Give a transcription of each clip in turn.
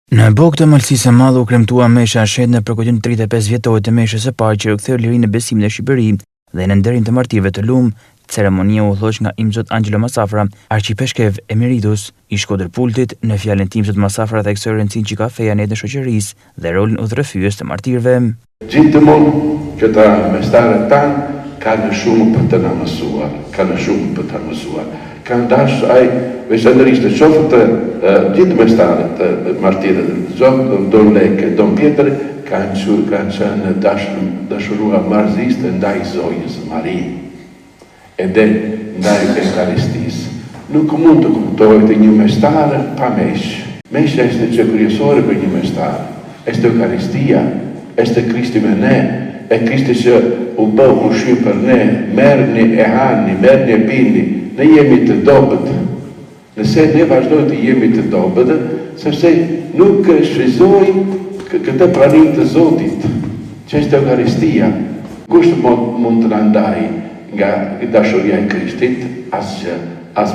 Në bokë të Malësisë së Madhe u kremtua mesha shet në përkujtim të 35 vjetorit të meshës së parë që u ktheu lirinë në besimin e Shqipëri dhe në nderin të martirëve të Lum. Ceremonia u udhëzoq nga Imzot Angelo Masafra, arqipeshkev emeritus i Shkodërpultit. Në fjalën tim Imzot Masafra theksoi rëndësinë që ka feja në jetën e shoqërisë dhe rolin udhërrëfyes të martirëve. Gjithmonë që ta mestarët tanë kanë shumë për të na mësuar, kanë dashur ai veçanërisht të shohë të gjithë mestarët martirët, Don Lek, Don Pjetër, kanë qenë dashuruar marrëziste ndaj Zonjës Mari edhe ndaj Eukaristisë. Nuk mund të kuptohet një mestar pa meshë. Meshja është që kryesore për një mestar. Është Eukaristia, është Krishti me ne, e Krishti që u bë ushqim për ne, merrni e hani, merrni e pini, ne jemi të dobët. Nëse ne vazhdojmë të jemi të dobët, sepse nuk shfryzojmë këtë praninë të Zotit, që është Eukaristia. Kush mund të na ndajë nga dashuria e Krishtit? Asgjë, as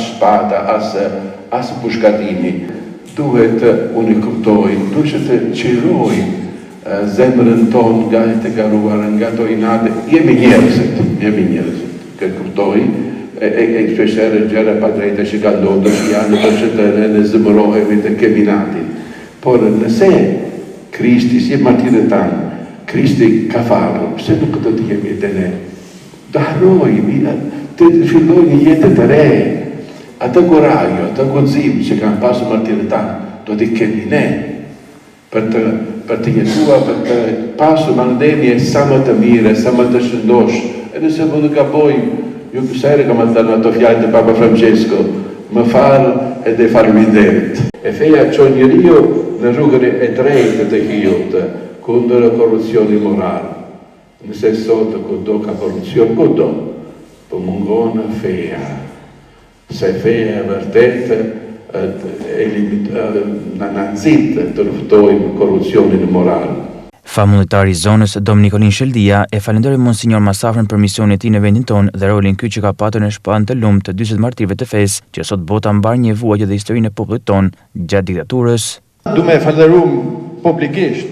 shpata, as pushkatimi. Duhet unë kuptoj, duhet të qiroj zemrën tonë nga të garuar, nga to inate. Jemi njerëzit, këtë kuptoj, e shpesherë gjëra pa drejta që ka ndodhur janë për që të ne zëmërohemi të kemi natin. Por nëse Krishti, si martirët tanë, Krishti ka falur, pse nuk do të jemi edhe ne? Të harrojmë, të fillojmë një jetë të re. Atë kurajo, atë guxim që kanë pasur martirët tanë, do t'i kemi ne për të jetuar, për të pasur marrëdhënie sa më të mire, sa më të shëndosh. E nëse më nuk gabojmë, ju kësajre kam thënë ato fjalë të Papa Francesco, më falë edhe faleminderit. E feja çon njeriu në rrugën e drejtë të hiut, kundër korrupsionit moral. Nëse sot kudo ka korrupsion, kudo, po mungon feja. Se feja e vërtetë në nëzit të luftojmë korrupsionin moral. Famulletari i zonës Dom Nikolin Sheldia e falenderoi Monsinjor Masafrën për misionin e tij në vendin tonë dhe rolin ky që ka patur në shpalljen të lumt të 40 martirëve të fesë, që sot bota mbar një vuajtje dhe historinë e popullit tonë gjatë diktaturës. Du me falenderuar publikisht.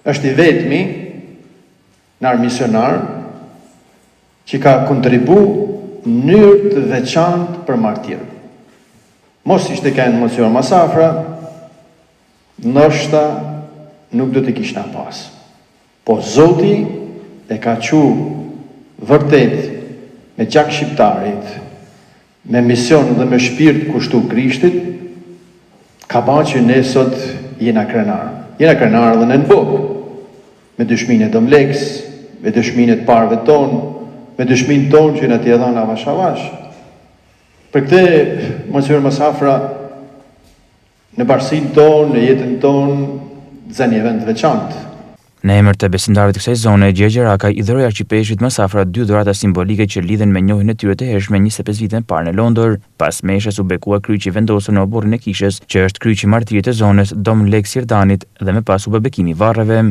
Është i vetmi nar misionar që ka kontribuar në mënyrë të veçantë për martirët. Mos ishte kanë Monsinjor Masafra, ndoshta nuk do të kishna pas. Po Zoti e ka qu vërtet me gjak shqiptarit, me mision dhe me shpirt kushtu Krishtit, ka ba që ne sot jena krenar. Jena krenar dhe në bokë, me dëshminë e Domleks, me dëshminë e parëve tonë, me dëshminë tonë që në t'i edhan avash avash. Për këte, Monsinjor Masafra, në bashkësinë tonë, në jetën tonë, zënë një vend veçantë. Në emër të besimtarëve të kësaj zone, Gjergj Rakaj i dhuroi arqipeshit Masafra 2 dhurata simbolike që lidhen me njohjen e tyre të hershme 25 vite më parë në Londër. Pas meshës u bekua kryqi vendosur në oborrin e kishës, që është kryqi i martirit të zonës Dom Lek Sirdanit, dhe më pas u bë bekimi i varreve.